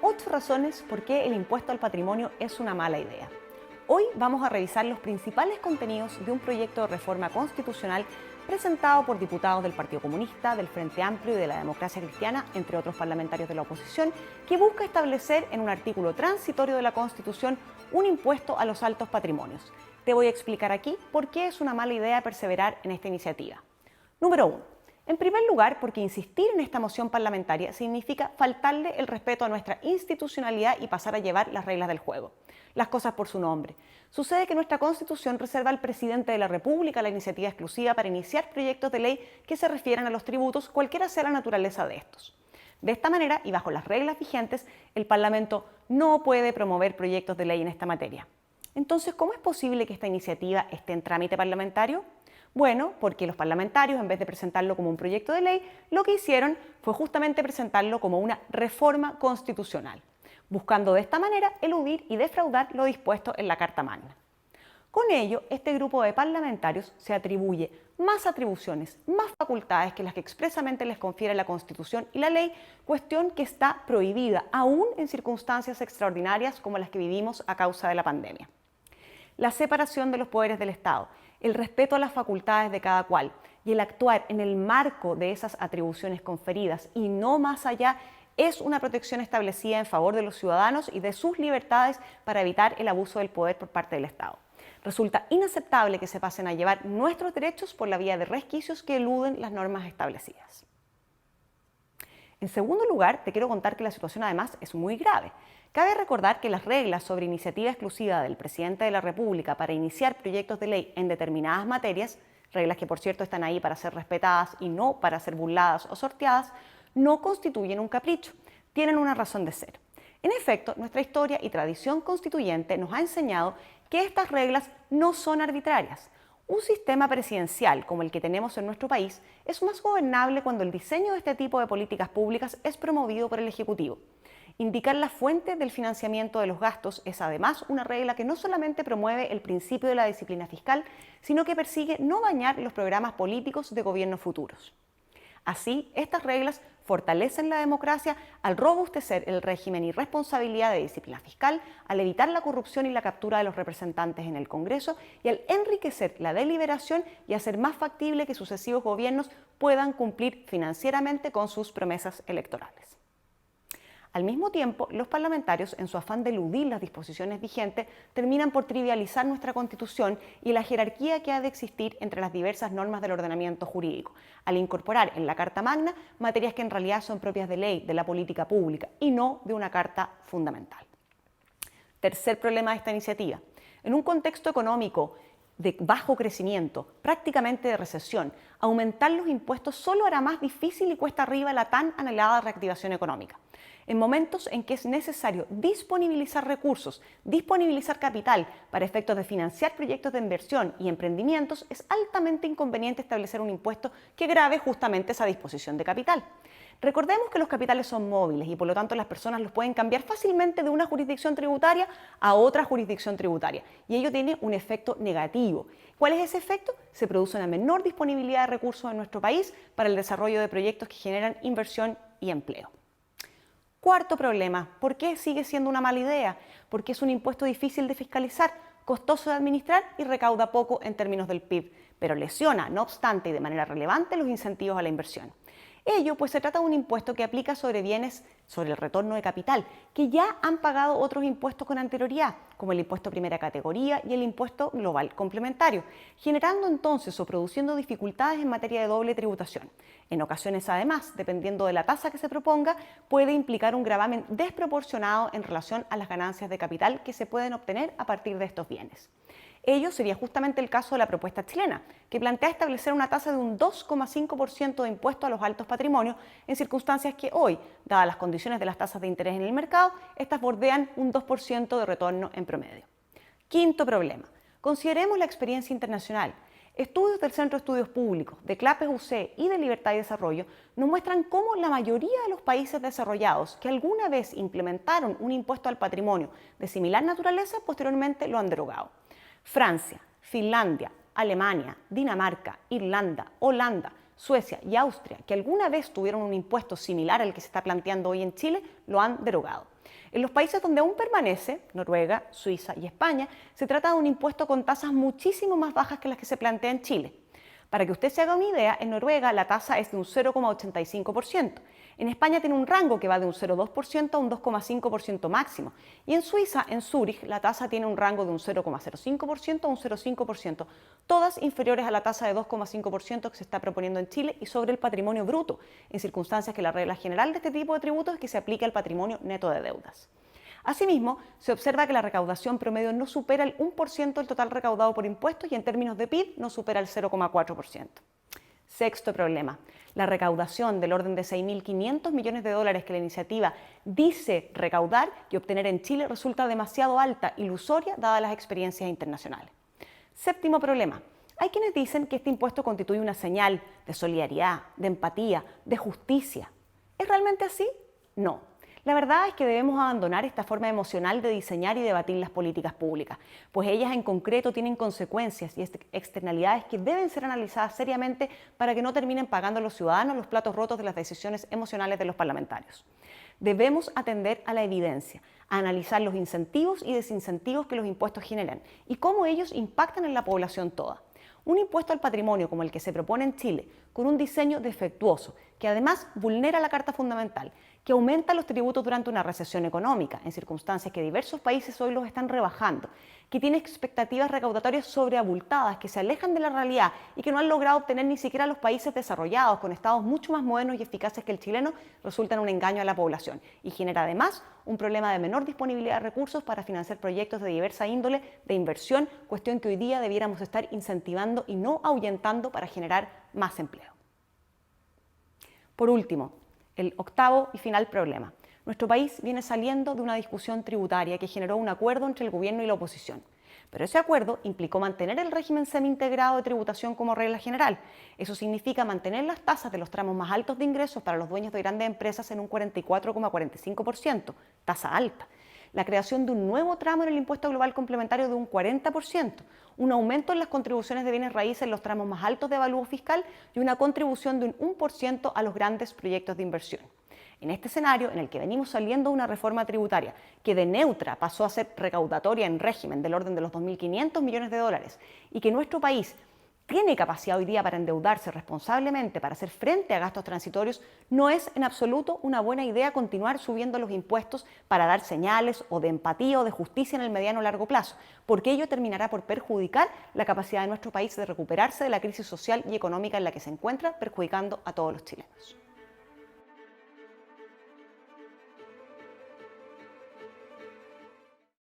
8 razones por qué el impuesto al patrimonio es una mala idea. Hoy vamos a revisar los principales contenidos de un proyecto de reforma constitucional presentado por diputados del Partido Comunista, del Frente Amplio y de la Democracia Cristiana, entre otros parlamentarios de la oposición, que busca establecer en un artículo transitorio de la Constitución un impuesto a los altos patrimonios. Te voy a explicar aquí por qué es una mala idea perseverar en esta iniciativa. Número 1. En primer lugar, porque insistir en esta moción parlamentaria significa faltarle el respeto a nuestra institucionalidad y pasar a llevar las reglas del juego. Las cosas por su nombre. Sucede que nuestra Constitución reserva al presidente de la República la iniciativa exclusiva para iniciar proyectos de ley que se refieran a los tributos, cualquiera sea la naturaleza de estos. De esta manera, y bajo las reglas vigentes, el Parlamento no puede promover proyectos de ley en esta materia. Entonces, ¿cómo es posible que esta iniciativa esté en trámite parlamentario? Bueno, porque los parlamentarios, en vez de presentarlo como un proyecto de ley, lo que hicieron fue justamente presentarlo como una reforma constitucional, buscando de esta manera eludir y defraudar lo dispuesto en la Carta Magna. Con ello, este grupo de parlamentarios se atribuye más atribuciones, más facultades que las que expresamente les confiere la Constitución y la ley, cuestión que está prohibida aún en circunstancias extraordinarias como las que vivimos a causa de la pandemia. La separación de los poderes del Estado, el respeto a las facultades de cada cual y el actuar en el marco de esas atribuciones conferidas y no más allá es una protección establecida en favor de los ciudadanos y de sus libertades para evitar el abuso del poder por parte del Estado. Resulta inaceptable que se pasen a llevar nuestros derechos por la vía de resquicios que eluden las normas establecidas. En segundo lugar, te quiero contar que la situación además es muy grave. Cabe recordar que las reglas sobre iniciativa exclusiva del presidente de la República para iniciar proyectos de ley en determinadas materias, reglas que por cierto están ahí para ser respetadas y no para ser burladas o sorteadas, no constituyen un capricho, tienen una razón de ser. En efecto, nuestra historia y tradición constituyente nos ha enseñado que estas reglas no son arbitrarias. Un sistema presidencial como el que tenemos en nuestro país es más gobernable cuando el diseño de este tipo de políticas públicas es promovido por el Ejecutivo. Indicar la fuente del financiamiento de los gastos es además una regla que no solamente promueve el principio de la disciplina fiscal, sino que persigue no dañar los programas políticos de gobiernos futuros. Así, estas reglas fortalecen la democracia al robustecer el régimen y responsabilidad de disciplina fiscal, al evitar la corrupción y la captura de los representantes en el Congreso y al enriquecer la deliberación y hacer más factible que sucesivos gobiernos puedan cumplir financieramente con sus promesas electorales. Al mismo tiempo, los parlamentarios, en su afán de eludir las disposiciones vigentes, terminan por trivializar nuestra Constitución y la jerarquía que ha de existir entre las diversas normas del ordenamiento jurídico, al incorporar en la Carta Magna materias que en realidad son propias de ley, de la política pública y no de una carta fundamental. Tercer problema de esta iniciativa. En un contexto económico de bajo crecimiento, prácticamente de recesión, aumentar los impuestos solo hará más difícil y cuesta arriba la tan anhelada reactivación económica. En momentos en que es necesario disponibilizar recursos, disponibilizar capital para efectos de financiar proyectos de inversión y emprendimientos, es altamente inconveniente establecer un impuesto que grave justamente esa disposición de capital. Recordemos que los capitales son móviles y por lo tanto las personas los pueden cambiar fácilmente de una jurisdicción tributaria a otra jurisdicción tributaria y ello tiene un efecto negativo. ¿Cuál es ese efecto? Se produce una menor disponibilidad de recursos en nuestro país para el desarrollo de proyectos que generan inversión y empleo. Cuarto problema, ¿por qué sigue siendo una mala idea? Porque es un impuesto difícil de fiscalizar, costoso de administrar y recauda poco en términos del PIB, pero lesiona, no obstante y de manera relevante, los incentivos a la inversión. Ello, pues se trata de un impuesto que aplica sobre bienes, sobre el retorno de capital, que ya han pagado otros impuestos con anterioridad, como el impuesto primera categoría y el impuesto global complementario, generando entonces o produciendo dificultades en materia de doble tributación. En ocasiones, además, dependiendo de la tasa que se proponga, puede implicar un gravamen desproporcionado en relación a las ganancias de capital que se pueden obtener a partir de estos bienes. Ello sería justamente el caso de la propuesta chilena, que plantea establecer una tasa de un 2,5% de impuesto a los altos patrimonios en circunstancias que hoy, dadas las condiciones de las tasas de interés en el mercado, estas bordean un 2% de retorno en promedio. Quinto problema. Consideremos la experiencia internacional. Estudios del Centro de Estudios Públicos, de CLAPES UC y de Libertad y Desarrollo nos muestran cómo la mayoría de los países desarrollados que alguna vez implementaron un impuesto al patrimonio de similar naturaleza, posteriormente lo han derogado. Francia, Finlandia, Alemania, Dinamarca, Irlanda, Holanda, Suecia y Austria, que alguna vez tuvieron un impuesto similar al que se está planteando hoy en Chile, lo han derogado. En los países donde aún permanece, Noruega, Suiza y España, se trata de un impuesto con tasas muchísimo más bajas que las que se plantea en Chile. Para que usted se haga una idea, en Noruega la tasa es de un 0,85%. En España tiene un rango que va de un 0,2% a un 2,5% máximo. Y en Suiza, en Zúrich, la tasa tiene un rango de un 0,05% a un 0,5%, todas inferiores a la tasa de 2,5% que se está proponiendo en Chile y sobre el patrimonio bruto, en circunstancias que la regla general de este tipo de tributos es que se aplica al patrimonio neto de deudas. Asimismo, se observa que la recaudación promedio no supera el 1% del total recaudado por impuestos y en términos de PIB no supera el 0,4%. Sexto problema, la recaudación del orden de 6.500 millones de dólares que la iniciativa dice recaudar y obtener en Chile resulta demasiado alta, ilusoria, dadas las experiencias internacionales. Séptimo problema, hay quienes dicen que este impuesto constituye una señal de solidaridad, de empatía, de justicia. ¿Es realmente así? No. La verdad es que debemos abandonar esta forma emocional de diseñar y debatir las políticas públicas, pues ellas en concreto tienen consecuencias y externalidades que deben ser analizadas seriamente para que no terminen pagando los ciudadanos los platos rotos de las decisiones emocionales de los parlamentarios. Debemos atender a la evidencia, a analizar los incentivos y desincentivos que los impuestos generan y cómo ellos impactan en la población toda. Un impuesto al patrimonio como el que se propone en Chile, con un diseño defectuoso, que además vulnera la Carta Fundamental, que aumenta los tributos durante una recesión económica, en circunstancias que diversos países hoy los están rebajando, que tiene expectativas recaudatorias sobreabultadas, que se alejan de la realidad y que no han logrado obtener ni siquiera los países desarrollados, con estados mucho más modernos y eficaces que el chileno, resultan un engaño a la población y genera además un problema de menor disponibilidad de recursos para financiar proyectos de diversa índole de inversión, cuestión que hoy día debiéramos estar incentivando y no ahuyentando para generar más empleo. Por último, el octavo y final problema. Nuestro país viene saliendo de una discusión tributaria que generó un acuerdo entre el gobierno y la oposición. Pero ese acuerdo implicó mantener el régimen semi-integrado de tributación como regla general. Eso significa mantener las tasas de los tramos más altos de ingresos para los dueños de grandes empresas en un 44,45%, tasa alta. La creación de un nuevo tramo en el impuesto global complementario de un 40%, un aumento en las contribuciones de bienes raíces en los tramos más altos de avalúo fiscal y una contribución de un 1% a los grandes proyectos de inversión. En este escenario, en el que venimos saliendo de una reforma tributaria que de neutra pasó a ser recaudatoria en régimen del orden de los 2.500 millones de dólares y que nuestro país tiene capacidad hoy día para endeudarse responsablemente, para hacer frente a gastos transitorios, no es en absoluto una buena idea continuar subiendo los impuestos para dar señales o de empatía o de justicia en el mediano o largo plazo, porque ello terminará por perjudicar la capacidad de nuestro país de recuperarse de la crisis social y económica en la que se encuentra, perjudicando a todos los chilenos.